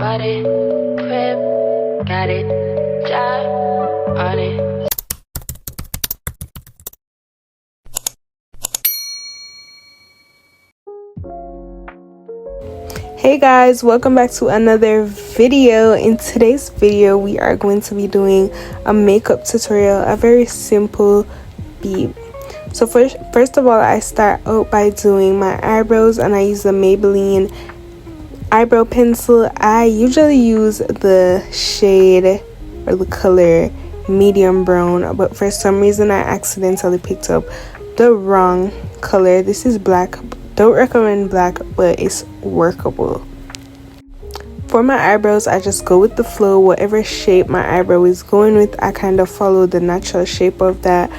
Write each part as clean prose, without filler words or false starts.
bought it, crib, got it, job on it. Hey guys, welcome back to another video. In today's video we are going to be doing a makeup tutorial, a very simple beat. So first of all, I start out by doing my eyebrows, and I use the Maybelline eyebrow pencil. I usually use the shade or the color medium brown, but for some reason I accidentally picked up the wrong color. This is black. Don't recommend black, but it's workable. For my eyebrows, I just go with the flow. Whatever shape my eyebrow is going with, I kind of follow the natural shape of that.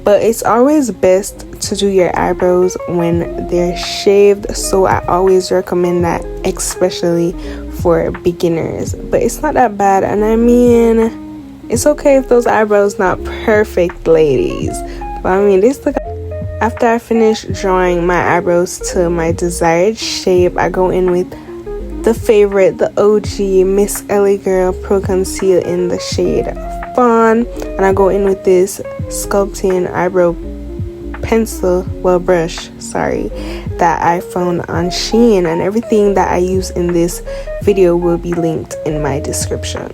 But it's always best to do your eyebrows when they're shaved, so I always recommend that, especially for beginners. But it's not that bad, and I mean, it's okay if those eyebrows not perfect, ladies. But I mean, this look. After I finish drawing my eyebrows to my desired shape, I go in with the favorite, the OG Miss Ellie Girl Pro Conceal in the shade Fawn, and I go in with this sculpting eyebrow pencil, brush, that I found on Shein, and everything that I use in this video will be linked in my description.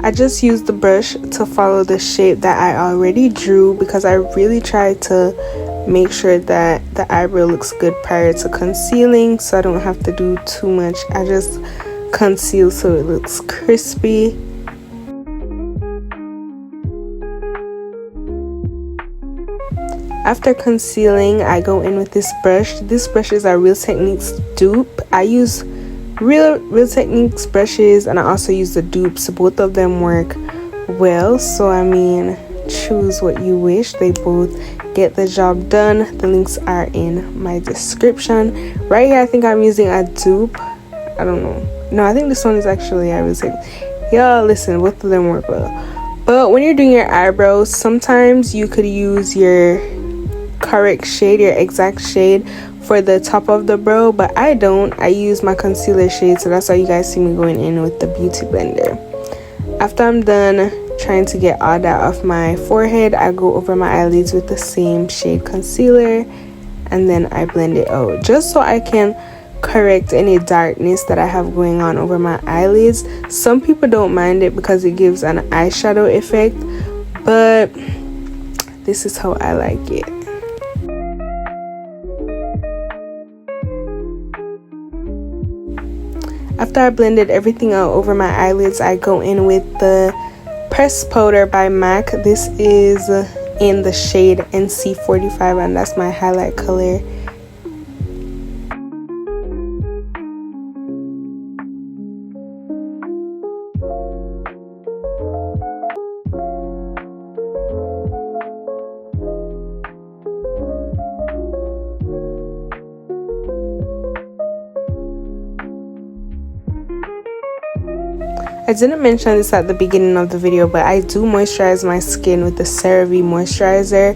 I just used the brush to follow the shape that I already drew, because I really try to make sure that the eyebrow looks good prior to concealing, so I don't have to do too much. I just conceal so it looks crispy. After concealing, I go in with this brush. This brush is a Real Techniques dupe. I use Real Techniques brushes, and I also use the dupes. Both of them work well, so I mean, choose what you wish. They both get the job done. The links are in my description. Right here I think I'm using a dupe. I don't know. No, I think this one is actually a Real Techniques. Y'all listen, both of them work well. But when you're doing your eyebrows, sometimes you could use your correct shade, your exact shade for the top of the brow, but I don't. I use my concealer shade, so that's why you guys see me going in with the beauty blender. After I'm done trying to get all that off my forehead, I go over my eyelids with the same shade concealer, and then I blend it out just so I can correct any darkness that I have going on over my eyelids. Some people don't mind it because it gives an eyeshadow effect, but this is how I like it. After I blended everything out over my eyelids, I go in with the pressed powder by MAC. This is in the shade NC45, and that's my highlight color. I didn't mention this at the beginning of the video, but I do moisturize my skin with the CeraVe moisturizer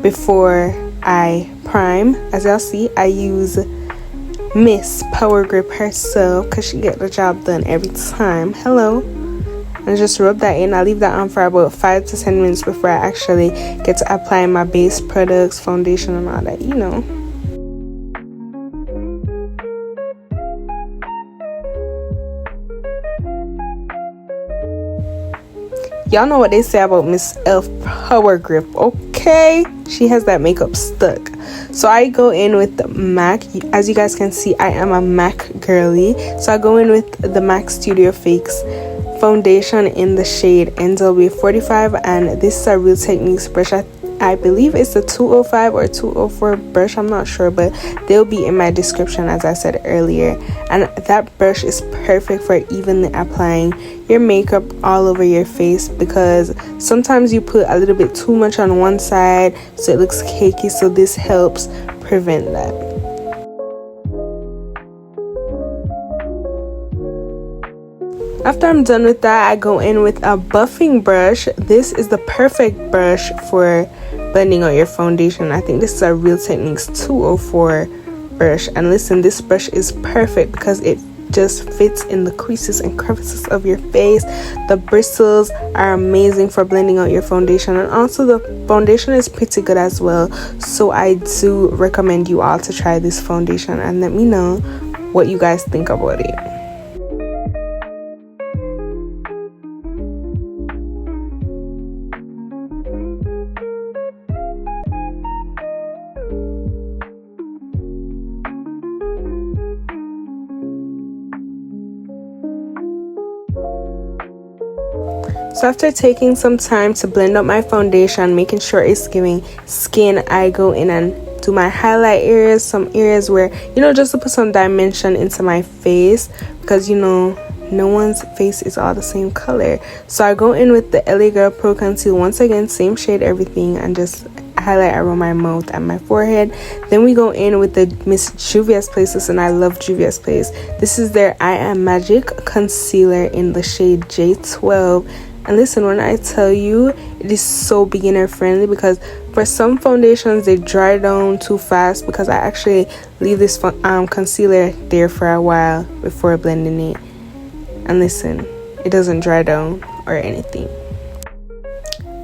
before I prime. As y'all see, I use Miss Power Grip herself because she get the job done every time. Hello. And just rub that in. I leave that on for about 5 to 10 minutes before I actually get to apply my base products, foundation, and all that, you know. Y'all know what they say about Miss Elf Power Grip, okay? She has that makeup stuck. So I go in with the MAC. As you guys can see, I am a MAC girly. So I go in with the MAC Studio Fix foundation in the shade NW45, and this is a Real Techniques brush. I believe it's a 205 or 204 brush, I'm not sure, but they'll be in my description as I said earlier. And that brush is perfect for evenly applying your makeup all over your face, because sometimes you put a little bit too much on one side so it looks cakey, so this helps prevent that. After I'm done with that, I go in with a buffing brush. This is the perfect brush for blending out your foundation. I think this is a Real Techniques 204 brush. And listen, this brush is perfect because it just fits in the creases and crevices of your face. The bristles are amazing for blending out your foundation, and also the foundation is pretty good as well. So I do recommend you all to try this foundation and let me know what you guys think about it. So after taking some time to blend up my foundation, making sure it's giving skin, I go in and do my highlight areas, some areas where, you know, just to put some dimension into my face, because, you know, no one's face is all the same color. So I go in with the LA Girl Pro Conceal, once again, same shade, everything, and just highlight around my mouth and my forehead. Then we go in with the Miss Juvia's Place, and I love Juvia's Place. This is their I Am Magic concealer in the shade J12. And listen, when I tell you, it is so beginner friendly, because for some foundations they dry down too fast, because I actually leave this concealer there for a while before blending it. And listen, it doesn't dry down or anything.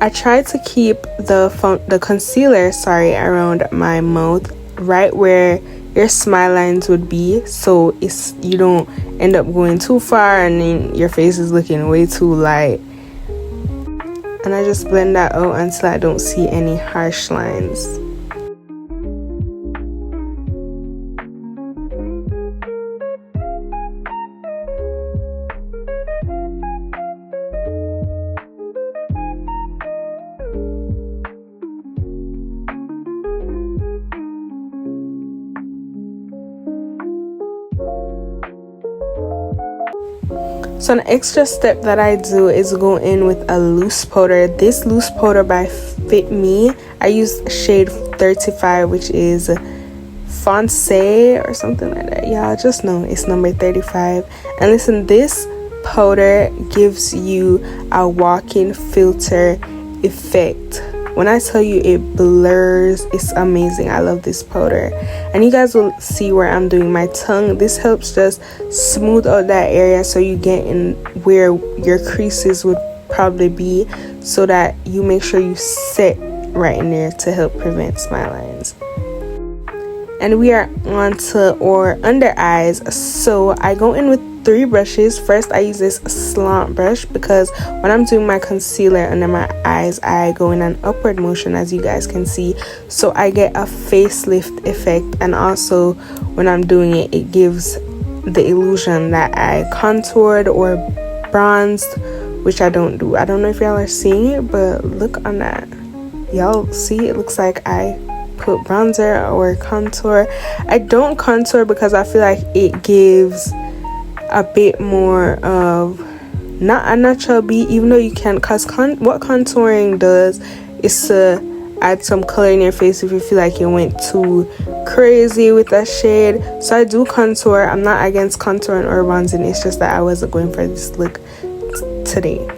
I try to keep the concealer around my mouth, right where your smile lines would be, so you don't end up going too far and then your face is looking way too light. And I just blend that out until I don't see any harsh lines. So an extra step that I do is go in with a loose powder. This loose powder by FitME, I use shade 35, which is FONCE or something like that. Y'all just know it's number 35. And listen, this powder gives you a walk-in filter effect. When I tell you it blurs, it's amazing. I love this powder. And you guys will see where I'm doing my tongue. This helps just smooth out that area so you get in where your creases would probably be, so that you make sure you set right in there to help prevent smile lines. And we are on to our under eyes. So I go in with 3 brushes. First, I use this slant brush because when I'm doing my concealer under my eyes, I go in an upward motion, as you guys can see, so I get a facelift effect. And also when I'm doing it, it gives the illusion that I contoured or bronzed, which I don't do. I don't know if y'all are seeing it, but look on that. Y'all see, it looks like I put bronzer or contour. I don't contour because I feel like it gives a bit more of not a natural beat, even though you can, because what contouring does is to add some color in your face if you feel like you went too crazy with that shade. So I do contour. I'm not against contouring or bronzing, it's just that I wasn't going for this look today.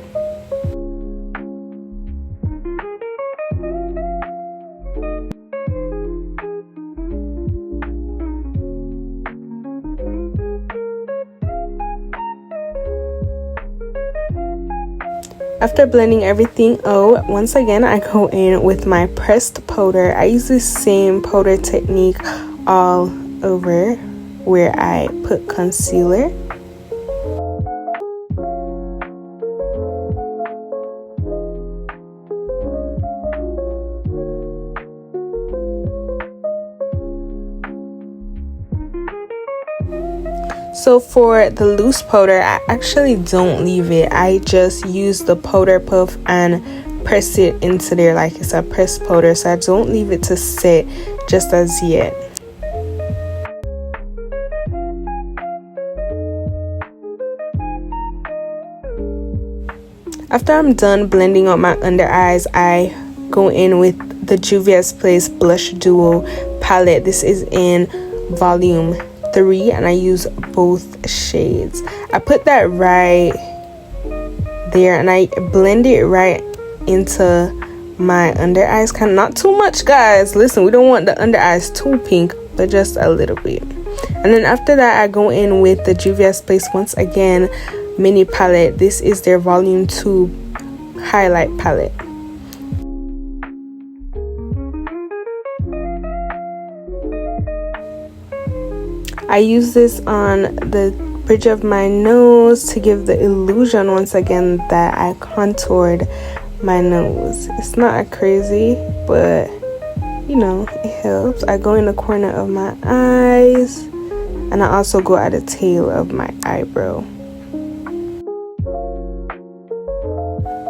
After blending everything out, once again I go in with my pressed powder. I use the same powder technique all over where I put concealer. So for the loose powder, I actually don't leave it. I just use the powder puff and press it into there like it's a pressed powder. So I don't leave it to set just as yet. After I'm done blending out my under eyes, I go in with the Juvia's Place Blush Duo palette. This is in volume 3 and I use both shades. I put that right there and I blend it right into my under eyes, kind of not too much, guys. Listen, we don't want the under eyes too pink, but just a little bit. And then after that, I go in with the Juvia's Place once again mini palette. This is their volume 2 highlight palette. I use this on the bridge of my nose to give the illusion once again that I contoured my nose. It's not crazy, but you know, it helps. I go in the corner of my eyes, and I also go at the tail of my eyebrow.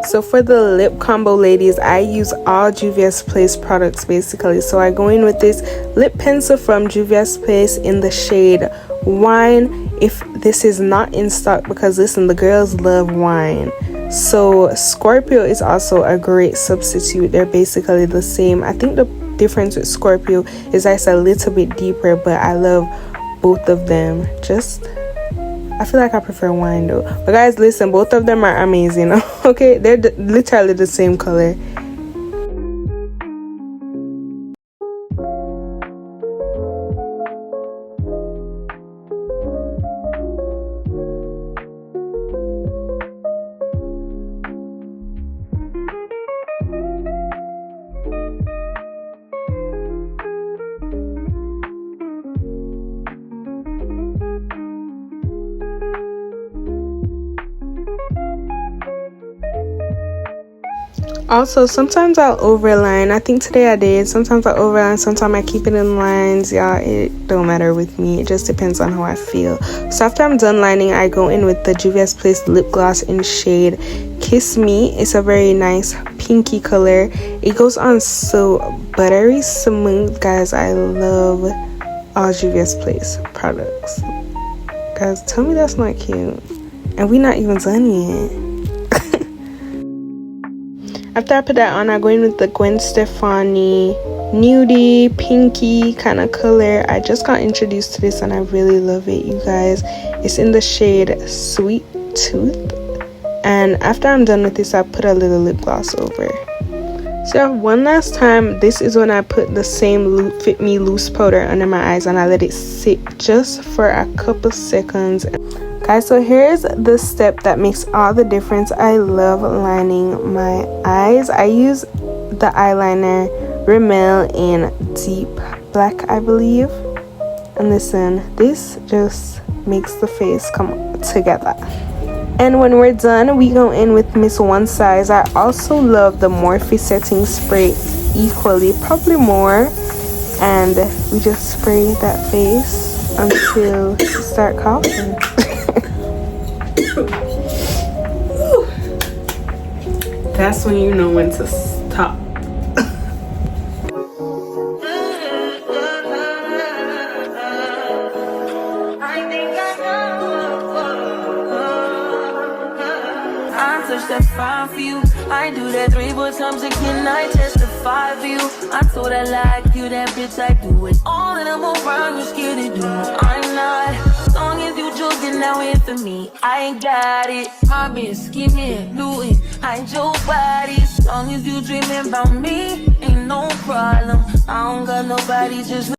So for the lip combo, ladies, I use all Juvia's Place products basically. So I go in with this lip pencil from Juvia's Place in the shade Wine. If this is not in stock, because listen, the girls love wine. So Scorpio is also a great substitute. They're basically the same. I think the difference with Scorpio is that it's a little bit deeper, but I love both of them. I feel like I prefer wine though. But guys, listen, both of them are amazing. Okay, they're literally the same color. Also, sometimes I'll overline. I think today I did. Sometimes I overline, sometimes I keep it in lines. Y'all, it don't matter with me. It just depends on how I feel. So after I'm done lining, I go in with the Juvia's Place lip gloss in shade Kiss Me. It's a very nice pinky color. It goes on so buttery smooth. Guys, I love all Juvia's Place products. Guys, tell me that's not cute. And we not even done yet. After I put that on, I go in with the Gwen Stefani nudie, pinky kind of color. I just got introduced to this and I really love it, you guys. It's in the shade Sweet Tooth. And after I'm done with this, I put a little lip gloss over. So one last time, this is when I put the same FitME loose powder under my eyes and I let it sit just for a couple seconds. Guys, so here's the step that makes all the difference. I love lining my eyes. I use the eyeliner Rimmel in Deep Black, I believe. And listen, this just makes the face come together. And when we're done, we go in with Miss One Size. I also love the Morphe setting spray equally, probably more. And we just spray that face until you start coughing. That's when you know when to stop. I touch that fine for you. I do that 3 more times again. I testify for you. I told I like you, that bitch. I do it all and I'm around. You're scared to do. I'm not. As long as you joking now in for me, I ain't got it. I've been scheming, looting, hide your body. As long as you dreaming about me, ain't no problem. I don't got nobody just